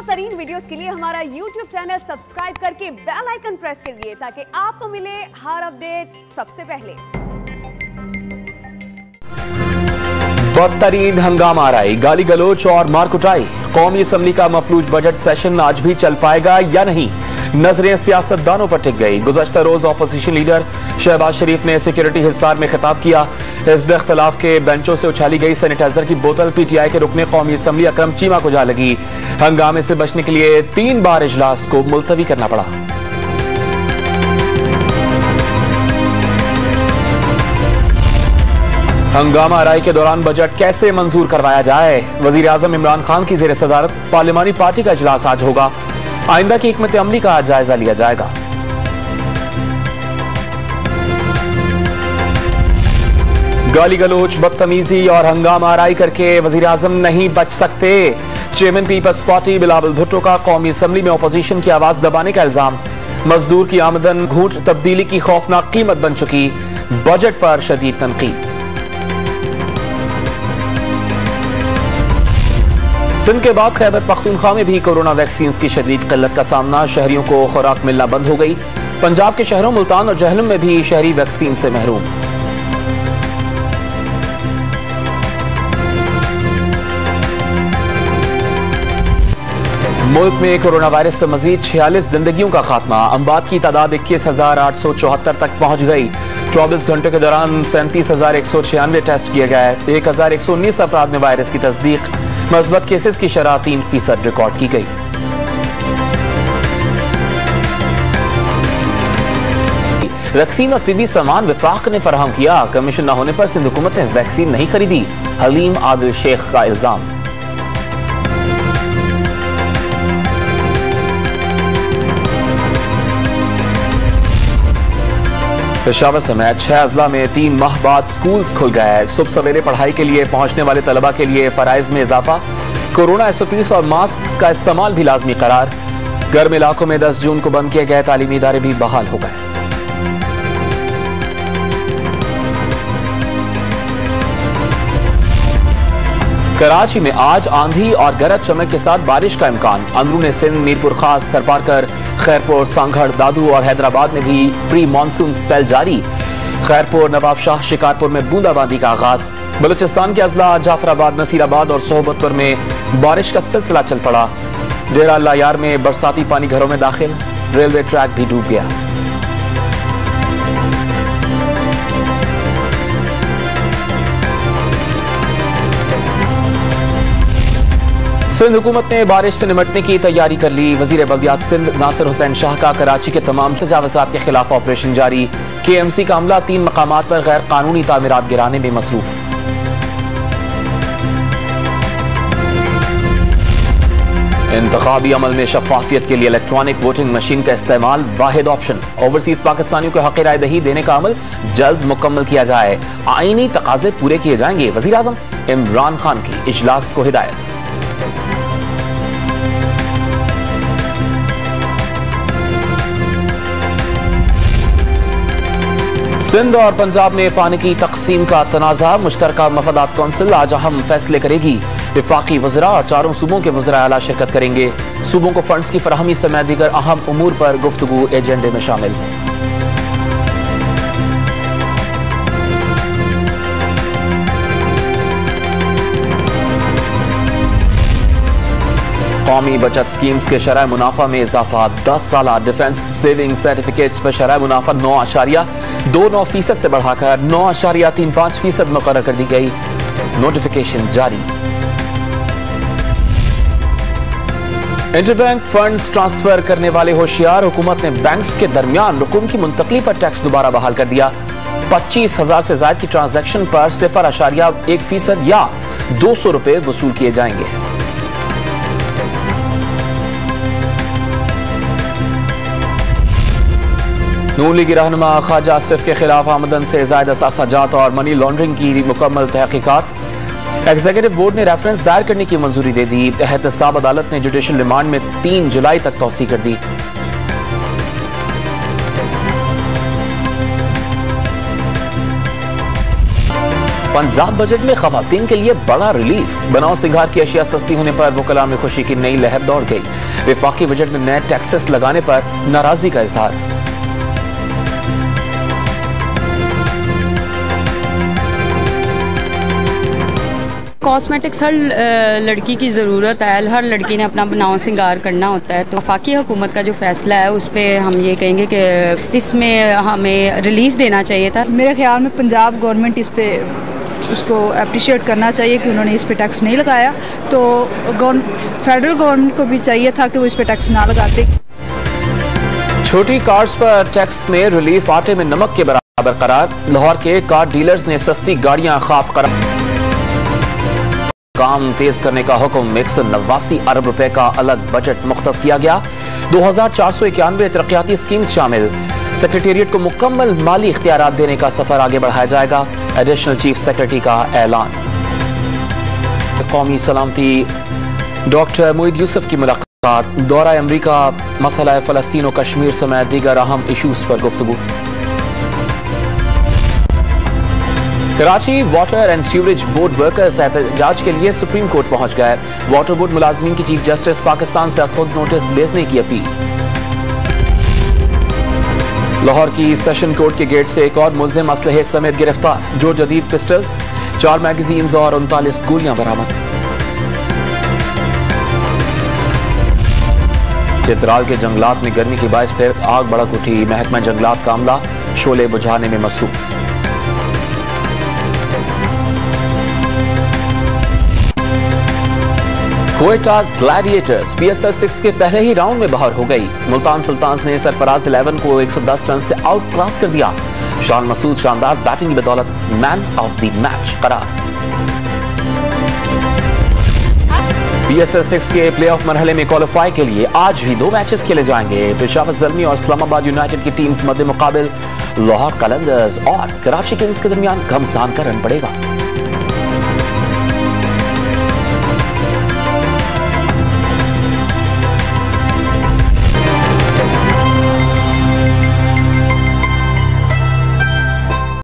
तरीन वीडियोस के लिए हमारा YouTube चैनल सब्सक्राइब करके बेल आइकन प्रेस करिए ताकि आपको मिले हर अपडेट सबसे पहले। बदतरीन हंगामा आ रही, गाली गलोच और मारकुटाई। कौमी असम्बली का मफलूज बजट सेशन आज भी चल पाएगा या नहीं, नजरें सियासतदानों पर टिक गई। गुज़श्ता रोज अपोजिशन लीडर शहबाज शरीफ ने सिक्योरिटी हिसार में खिताब किया। हिज़्ब इख्तिलाफ के बेंचों से उछाली गई सैनिटाइजर की बोतल PTI के रुकने कौमी असम्बली अकरम चीमा को जा लगी। हंगामे से बचने के लिए 3 बार इजलास को मुलतवी करना पड़ा। हंगामा आराई के दौरान बजट कैसे मंजूर करवाया जाए, वजीर आजम इमरान खान की जेर सदारत पार्लिमानी पार्टी का इजलास आज होगा। आइंदा की हिकमत अमली का जायजा लिया जाएगा। गाली गलोच, बदतमीजी और हंगामा आराई करके वजीर आजम नहीं बच सकते। Chairman Peoples Party Bilawal Bhutto का कौमी असम्बली में अपोजिशन की आवाज दबाने का इल्जाम। मजदूर की आमदन घूंट तब्दीली की खौफनाक कीमत बन चुकी, बजट पर शदीद तनकीद। सिंध के बाद खैबर पख्तूनख्वा में भी कोरोना वैक्सीन की शदीद किल्लत का सामना, शहरियों को खुराक मिलना बंद हो गई। पंजाब के शहरों मुल्तान और जहलम में भी शहरी वैक्सीन से महरूम। मुल्क में कोरोना वायरस से मजीद 46 जिंदगियों का खात्मा। अमवात की तादाद 21,874 तक पहुंच गई। 24 घंटे के दौरान 37,196 टेस्ट किए गए। 1,119 अफराद में वायरस की तस्दीक। मस्बत केसेस की शरह 3% रिकॉर्ड की गई। वैक्सीन और तिबी सामान विफाक ने फराहम किया, कमीशन न होने पर सिंध हुकूमत ने वैक्सीन नहीं खरीदी। हलीम आदिल शेख का इल्जाम। पेशावर समेत 6 अजला में 3 माह बाद स्कूल्स खुल गए। सुबह सवेरे पढ़ाई के लिए पहुंचने वाले तलबा के लिए फराइज में इजाफा। कोरोना SOPs और मास्क का इस्तेमाल भी लाजमी करार। गर्म इलाकों में 10 जून को बंद किए गए तालीमी इदारे भी बहाल हो गए। कराची में आज आंधी और गरज चमक के साथ बारिश का इम्कान। अंदरूनी सिंध, मीरपुर खास, थरपारकर, खैरपुर, सांगढ़, दादू और हैदराबाद में भी प्री मानसून स्पेल जारी। खैरपुर, नवाबशाह, शिकारपुर में बूंदाबांदी का आगाज। बलूचिस्तान के अजला जाफराबाद, नसीराबाद और सोहबतपुर में बारिश का सिलसिला चल पड़ा। डेरा लायार में बरसाती पानी घरों में दाखिल। रेलवे ट्रैक भी डूब गया। सिंध हुकूमत ने बारिश से निमटने की तैयारी कर ली। वजीर बल्दियात सिंध नासिर हुसैन शाह का कराची के तमाम तजावुज़ात के खिलाफ ऑपरेशन जारी। KMC का अमला 3 मकामात पर गैर कानूनी तामीरात गिराने में मसरूफ। इंतखाबी अमल में शफाफियत के लिए इलेक्ट्रॉनिक वोटिंग मशीन का इस्तेमाल वाहिद ऑप्शन। ओवरसीज पाकिस्तानियों को हक़ राय दही देने का अमल जल्द मुकम्मल किया जाए। आईनी तकाजे पूरे किए जाएंगे। वजीर आजम इमरान खान की इजलास को हिदायत। सिंध और पंजाब में पानी की तकसीम का तनाज़ा। मुश्तरका मफादात कौंसिल आज अहम फैसले करेगी। विफाकी वज़रा और 4 सूबों के वज़रा आला शिरकत करेंगे। सूबों को फंड्स की फराहमी समेत दीगर अहम उमूर पर गुफ्तगू एजेंडे में शामिल। कौमी बचत स्कीम्स के शरह मुनाफा में इजाफा। 10 साल डिफेंस सेविंग सर्टिफिकेट्स पर शरह मुनाफा 9.29% से बढ़ाकर 9.35% मुकर्रर कर दी गई। नोटिफिकेशन जारी। इंटरबैंक फंड्स ट्रांसफर करने वाले होशियार। हुकूमत ने बैंक्स के दरमियान रकूम की मुंतकली पर टैक्स दोबारा बहाल कर दिया। 25,000 से ज्यादा की ट्रांजैक्शन पर 0.1% या 200 रुपए वसूल किए जाएंगे। नून लीगी रहनुमा ख्वाजा आसिफ के खिलाफ आमदन से ज़ायद असासाजात और मनी लॉन्ड्रिंग की मुकम्मल तहकीकात। एग्जीक्यूटिव बोर्ड ने रेफरेंस दायर करने की मंजूरी दे दी। एहतसाब अदालत ने जुडिशल रिमांड में 3 जुलाई तक तौसी कर दी। पंजाब बजट में खवातीन के लिए बड़ा रिलीफ। बनाओ सिंगार की अशिया सस्ती होने पर वकला में खुशी की नई लहर दौड़ गई। वफाकी बजट में नए टैक्सेस लगाने पर नाराजगी का इजहार। कॉस्मेटिक्स हर लड़की की ज़रूरत है, हर लड़की ने अपना बनाव सिंगार करना होता है। तो वफाकी हुकूमत का जो फैसला है उस पर हम ये कहेंगे कि इसमें हमें रिलीफ देना चाहिए था। मेरे ख्याल में पंजाब गवर्नमेंट इस पे उसको अप्रिशिएट करना चाहिए कि उन्होंने इस पे टैक्स नहीं लगाया। तो फेडरल गवर्नमेंट को भी चाहिए था कि वो इस पे टैक्स ना लगाते। छोटी कार्स पर टैक्स में रिलीफ आटे में नमक के बराबर करार। लाहौर के कार डीलर्स ने सस्ती गाड़ियां ख्वाब करार। काम तेज करने का हुक्म। 189 अरब रुपए का अलग बजट मुख्तस किया गया। 2491 तरक्याती स्कीम शामिल। सेक्रेटेरिएट को मुकम्मल माली इख्तियारात देने का सफर आगे बढ़ाया जाएगा। एडिशनल चीफ सेक्रेटरी का ऐलान। कौमी सलामती डॉक्टर मोईद यूसुफ की मुलाकात। दौरा अमरीका, मसला फलस्तीन और कश्मीर समेत दीगर अहम इशूज पर गुफ्तगू। Karachi water and sewerage board workers एहतजाज के लिए सुप्रीम कोर्ट पहुंच गए। वाटर बोर्ड मुलाजमीन की चीफ जस्टिस पाकिस्तान से खुद नोटिस भेजने की अपील। लाहौर की सेशन कोर्ट के गेट से एक और मुल्जिम असलहे समेत गिरफ्तार। 2 जदीद पिस्टल्स, 4 मैगजीन्स और 39 गोलियां बरामद। चित्राल के जंगलात में गर्मी की बाइस फिर आग भड़क उठी। महकमा जंगलात का अमला शोले बुझाने में मसरूफ। क्वेटा ग्लैडिएटर्स PSL 6 के पहले ही राउंड में बाहर हो गई। मुल्तान सुल्तान्स ने सरफराज 11 को 110 रन से आउट क्लास कर दिया। शान मसूद शानदार बैटिंग की बदौलत मैन ऑफ द मैच करार। PSL 6 के प्लेऑफ मरहले में क्वालिफाई के लिए आज भी 2 मैचेस खेले जाएंगे। पेशावर ज़ल्मी और इस्लामाबाद यूनाइटेड की टीम्स मध्य मुकाबिल लाहौर कलंदर्स और कराची किंग्स के दरमियान घमसान का रन पड़ेगा।